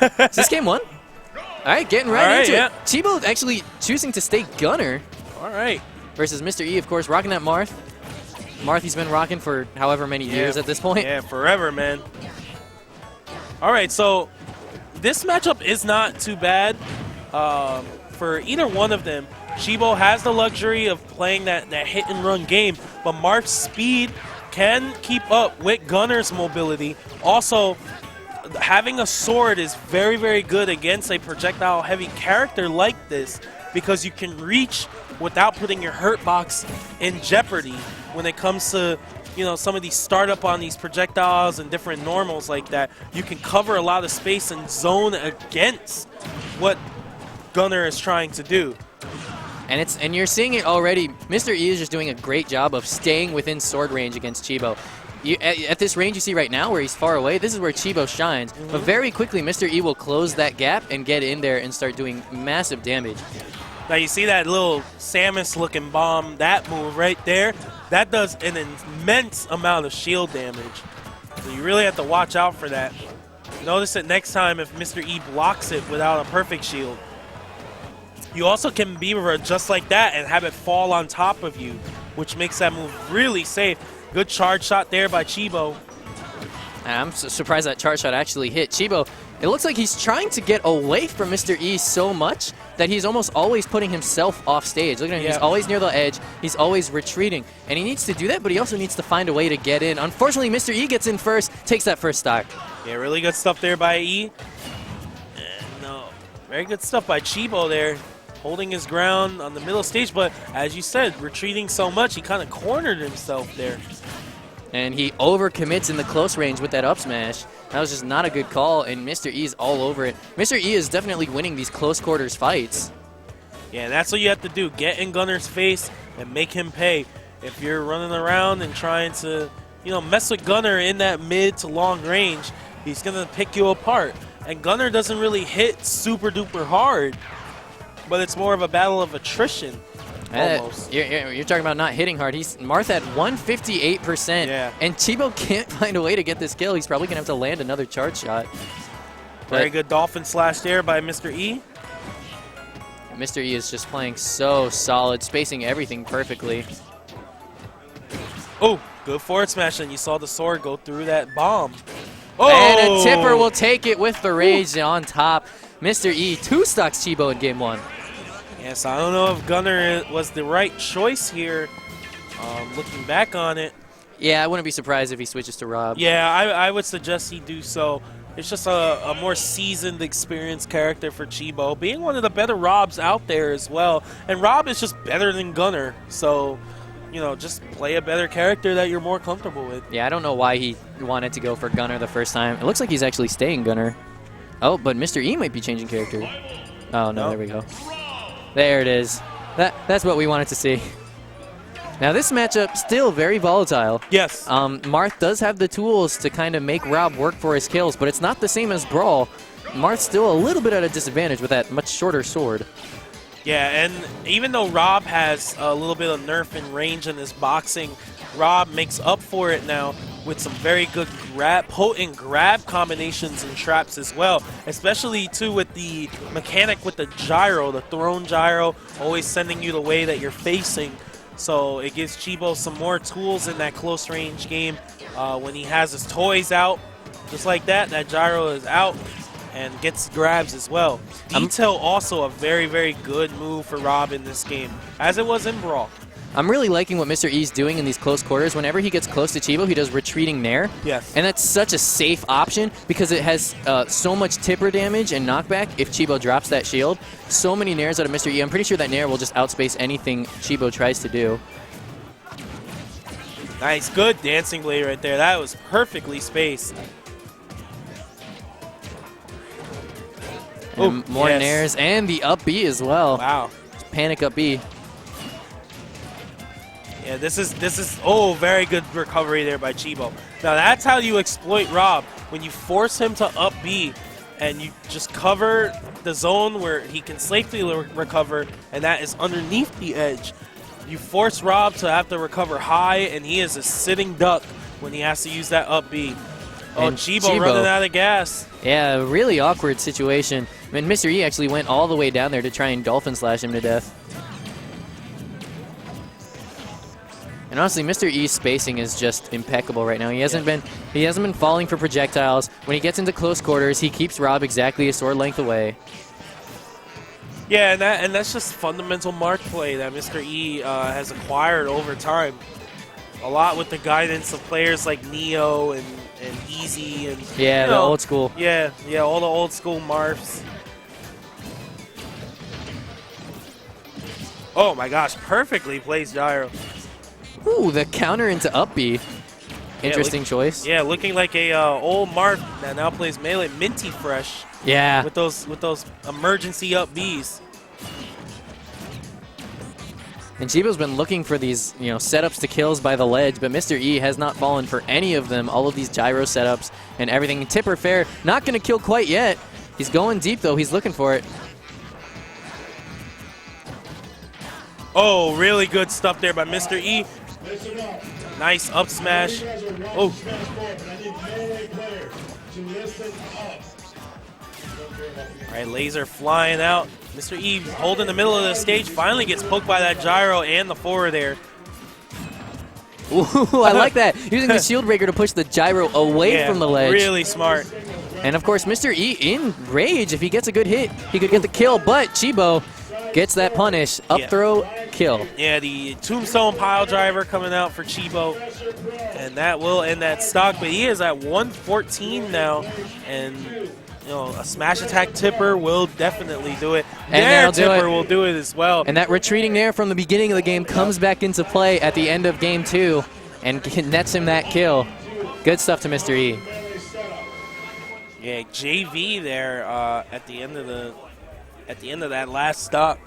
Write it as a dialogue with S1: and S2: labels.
S1: Is this game one? All right, getting right into it. Chibo actually choosing to stay gunner.
S2: All right.
S1: Versus Mr.E, of course, rocking that Marth. Marth he's been rocking for however many years at this point.
S2: Yeah, forever, man. All right, so this matchup is not too bad for either one of them. Chibo has the luxury of playing that hit-and-run game, but Marth's speed can keep up with Gunner's mobility. Also, having a sword is very, very good against a projectile-heavy character like this because you can reach without putting your hurt box in jeopardy when it comes to, you know, some of these startup on these projectiles and different normals like that. You can cover a lot of space and zone against what Gunner is trying to do.
S1: And you're seeing it already. Mr.E is just doing a great job of staying within sword range against Chibo. At this range you see right now where he's far away, this is where Chibo shines. But very quickly, Mr.E will close that gap and get in there and start doing massive damage.
S2: Now you see that little Samus-looking bomb, that move right there, that does an immense amount of shield damage. So you really have to watch out for that. Notice it next time if Mr.E blocks it without a perfect shield. You also can Beaver just like that and have it fall on top of you, which makes that move really safe. Good charge shot there by Chibo.
S1: I'm surprised that charge shot actually hit. Chibo, it looks like he's trying to get away from Mr.E so much that he's almost always putting himself off stage. Look at him, he's always near the edge, he's always retreating. And he needs to do that, but he also needs to find a way to get in. Unfortunately, Mr.E gets in first, takes that first stock.
S2: Yeah, really good stuff there by E. No, very good stuff by Chibo there. Holding his ground on the middle stage, but as you said, retreating so much, he kind of cornered himself there.
S1: And he overcommits in the close range with that up smash. That was just not a good call, and Mr.E is all over it. Mr.E is definitely winning these close quarters fights.
S2: Yeah, that's what you have to do. Get in Gunner's face and make him pay. If you're running around and trying to, you know, mess with Gunner in that mid to long range, he's going to pick you apart. And Gunner doesn't really hit super duper hard, but it's more of a battle of attrition. Almost.
S1: You're talking about not hitting hard. Marth at 158%, and Chibo can't find a way to get this kill. He's probably going to have to land another charge shot.
S2: Very good dolphin slash there by Mr.E.
S1: Mr.E is just playing so solid, spacing everything perfectly.
S2: Oh, good forward smash, and you saw the sword go through that bomb.
S1: Oh! And a tipper will take it with the rage on top. Mr.E 2-stocks Chibo in game one.
S2: Yes, I don't know if Gunner was the right choice here, looking back on it.
S1: Yeah, I wouldn't be surprised if he switches to Rob.
S2: Yeah, I would suggest he do so. It's just a more seasoned, experienced character for Chibo, being one of the better Robs out there as well. And Rob is just better than Gunner, so, you know, just play a better character that you're more comfortable with.
S1: Yeah, I don't know why he wanted to go for Gunner the first time. It looks like he's actually staying Gunner. Oh, but Mr.E might be changing character. Oh, no, there we go. There it is. That's what we wanted to see. Now this matchup still very volatile.
S2: Yes.
S1: Marth does have the tools to kind of make Rob work for his kills, but it's not the same as Brawl. Marth's still a little bit at a disadvantage with that much shorter sword.
S2: Yeah, and even though Rob has a little bit of nerf and range in his boxing, Rob makes up for it now with some very good potent grab combinations and traps as well, especially too with the mechanic with the gyro, the thrown gyro, always sending you the way that you're facing. So it gives Chibo some more tools in that close range game. When he has his toys out, just like that gyro is out and gets grabs as well. Detail also a very, very good move for Rob in this game, as it was in Brawl.
S1: I'm really liking what Mr.E is doing in these close quarters. Whenever he gets close to Chibo, he does retreating Nair.
S2: Yes.
S1: And that's such a safe option because it has so much tipper damage and knockback if Chibo drops that shield. So many Nairs out of Mr.E. I'm pretty sure that Nair will just outspace anything Chibo tries to do.
S2: Nice. Good dancing blade right there. That was perfectly spaced.
S1: And more Nairs and the up B as well.
S2: Wow.
S1: Panic up B.
S2: Yeah, this is very good recovery there by Chibo. Now that's how you exploit Rob, when you force him to up B and you just cover the zone where he can safely recover, and that is underneath the edge. You force Rob to have to recover high, and he is a sitting duck when he has to use that up B. Oh,
S1: And
S2: Chibo running out of gas.
S1: Yeah, a really awkward situation. I mean, Mr.E actually went all the way down there to try and dolphin slash him to death. And honestly, Mr.E's spacing is just impeccable right now. He hasn't been falling for projectiles. When he gets into close quarters, he keeps Rob exactly a sword length away.
S2: Yeah, and that's just fundamental Marth play that Mr.E has acquired over time. A lot with the guidance of players like Neo and Easy and
S1: yeah, the old school.
S2: Yeah, all the old school Marths. Oh my gosh, perfectly placed gyro.
S1: Ooh, the counter into up B. Interesting choice.
S2: Yeah, looking like a old Marth that now plays melee, minty fresh.
S1: Yeah.
S2: With those emergency up Bs.
S1: And Chibo's been looking for these, setups to kills by the ledge, but Mr.E has not fallen for any of them. All of these gyro setups and everything. Tipper fair, not going to kill quite yet. He's going deep though. He's looking for it.
S2: Oh, really good stuff there by Mr.E. Nice up smash. Oh. All right, laser flying out. Mr.E holding the middle of the stage, finally gets poked by that gyro and the forward there.
S1: Ooh, I like that. Using the shield breaker to push the gyro away from the ledge.
S2: Really smart.
S1: And of course, Mr.E in rage. If he gets a good hit, he could get the kill, but Chibo gets that punish. Up throw, kill.
S2: Yeah, the tombstone pile driver coming out for Chibo. And that will end that stock, but he is at 114 now. And a smash attack tipper will definitely do it.
S1: And
S2: Tipper will do it as well.
S1: And that retreating there from the beginning of the game comes back into play at the end of game 2 and nets him that kill. Good stuff to Mr.E.
S2: Yeah, JV there at the end of that last stop.